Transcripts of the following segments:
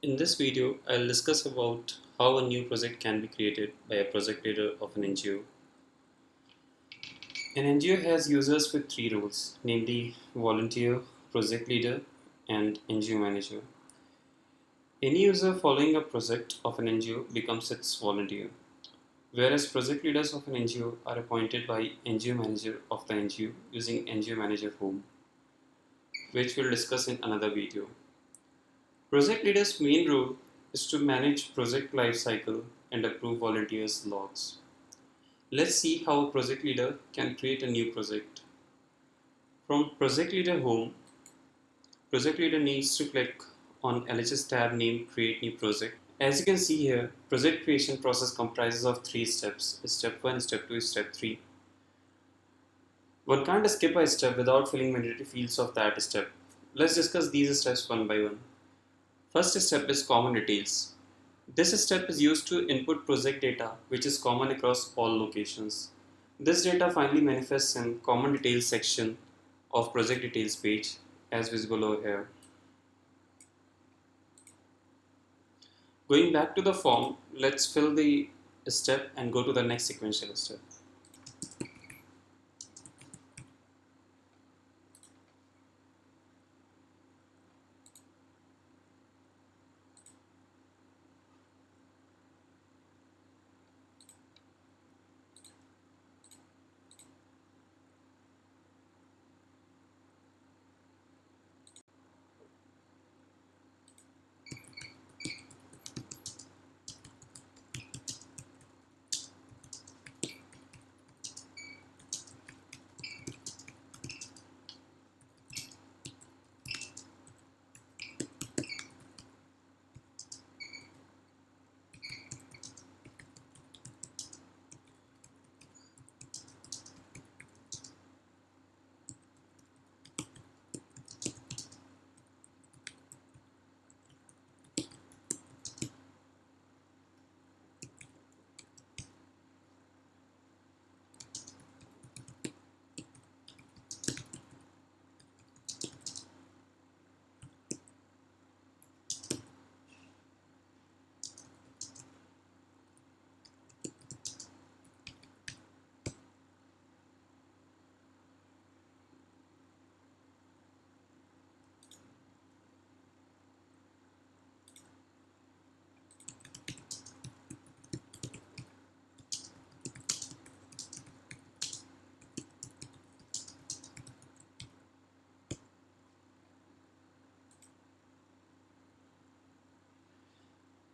In this video, I'll discuss about how a new project can be created by a project leader of an NGO. An NGO has users with three roles, namely volunteer, project leader, and NGO manager. Any user following a project of an NGO becomes its volunteer, whereas project leaders of an NGO are appointed by NGO manager of the NGO using NGO manager form, which we'll discuss in another video. Project leader's main role is to manage project lifecycle and approve volunteers' logs. Let's see how a project leader can create a new project. From project leader home, project leader needs to click on LHS tab named create new project. As you can see here, project creation process comprises of three steps, step 1, step 2, step 3. One can't skip a step without filling mandatory fields of that step. Let's discuss these steps one by one. First step is common details. This step is used to input project data which is common across all locations. This data finally manifests in common details section of project details page as visible over here. Going back to the form, let's fill the step and go to the next sequential step.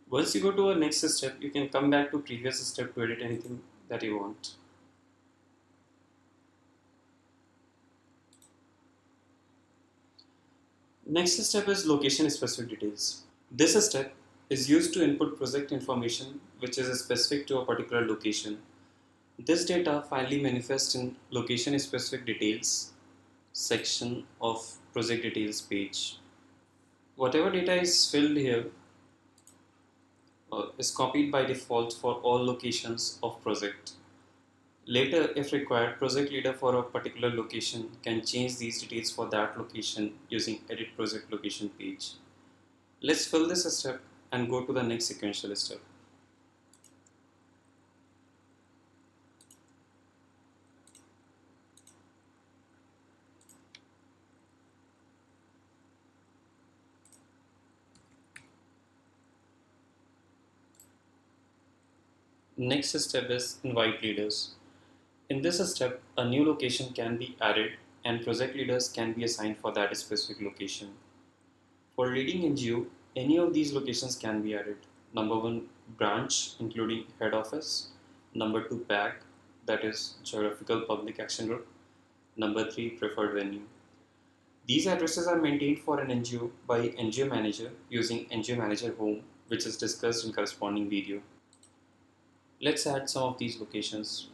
Once you go to a next step, you can come back to previous step to edit anything that you want. Next step is location specific details. This step is used to input project information which is specific to a particular location. This data finally manifests in location specific details section of project details page. Whatever data is filled here is copied by default for all locations of project. Later, if required, project leader for a particular location can change these details for that location using edit project location page. Let's fill this step and go to the next sequential step. Next step is invite leaders. In this step, a new location can be added and project leaders can be assigned for that specific location. For leading NGO, any of these locations can be added. Number 1, branch, including head office. Number 2, PAG, that is geographical public action group. Number 3, preferred venue. These addresses are maintained for an NGO by NGO manager using NGO manager home, which is discussed in corresponding video. Let's add some of these locations.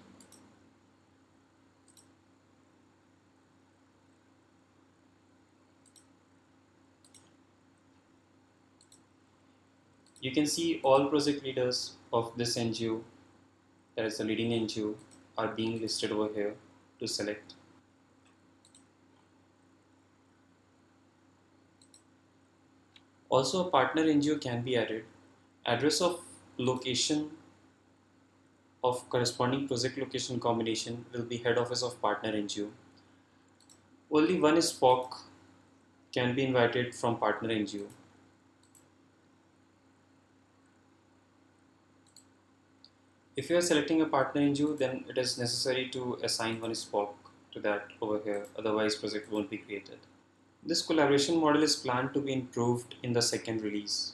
You can see all project leaders of this NGO, that is the leading NGO, are being listed over here to select. Also, a partner NGO can be added. Address of location of corresponding project location combination will be head office of partner NGO. Only one SPOC can be invited from partner NGO. If you are selecting a partner NGO, then it is necessary to assign one SPOC to that over here, otherwise project won't be created. This collaboration model is planned to be improved in the second release.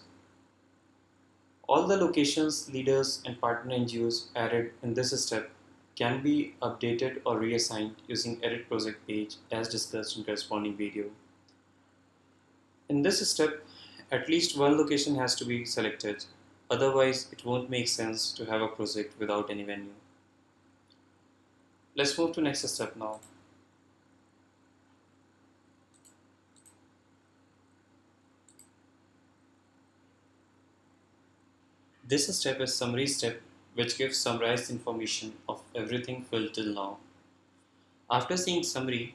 All the locations, leaders and partner NGOs added in this step can be updated or reassigned using edit project page as discussed in corresponding video. In this step, at least one location has to be selected, otherwise it won't make sense to have a project without any venue. Let's move to next step now. This step is summary step, which gives summarized information of everything filled till now. After seeing summary,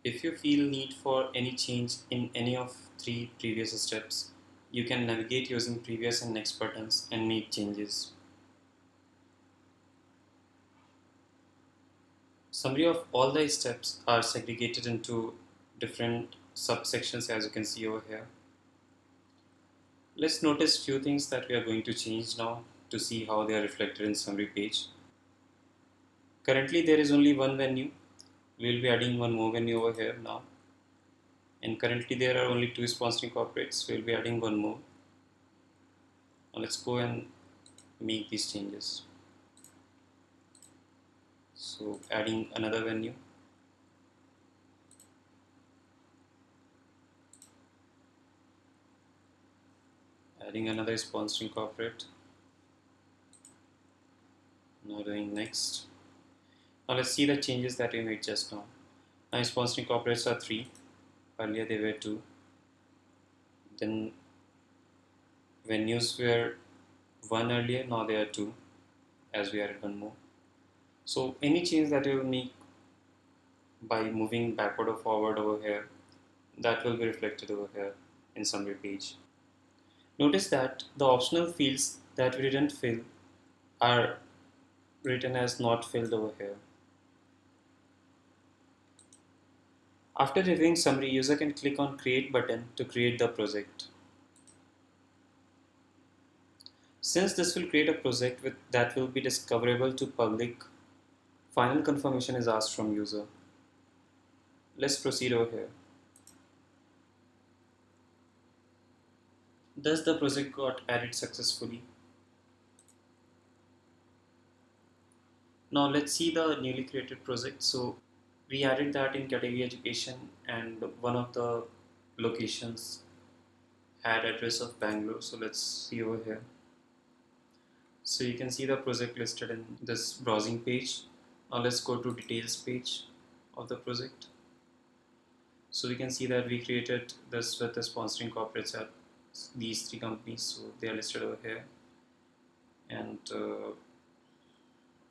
if you feel need for any change in any of three previous steps, you can navigate using previous and next buttons and make changes. Summary of all the steps are segregated into different subsections as you can see over here. Let's notice few things that we are going to change now to see how they are reflected in summary page. Currently there is only one venue. We will be adding one more venue over here now. And currently there are only two sponsoring corporates. We will be adding one more. Now let's go and make these changes. So adding another venue. Adding another sponsoring corporate. Now doing next. Now let's see the changes that we made just now. Now sponsoring corporates are 3. Earlier they were 2. Then venues were 1 earlier, now they are 2 as we added one more. So any change that you will make by moving backward or forward over here, that will be reflected over here in summary page. Notice that the optional fields that we didn't fill are written as not filled over here. After reviewing summary, user can click on create button to create the project. Since this will create a project that will be discoverable to public, final confirmation is asked from user. Let's proceed over here. Thus the project got added successfully. Now let's see the newly created project. So we added that in category education, and one of the locations had address of Bangalore. So let's see over here. So you can see the project listed in this browsing page. Now let's go to details page of the project. So we can see that we created this with the sponsoring corporates at these 3 companies. So they are listed over here, and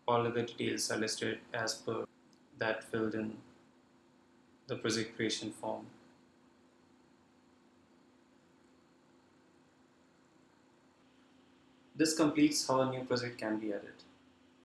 all other details are listed as per that filled in the project creation form. This completes how a new project can be added.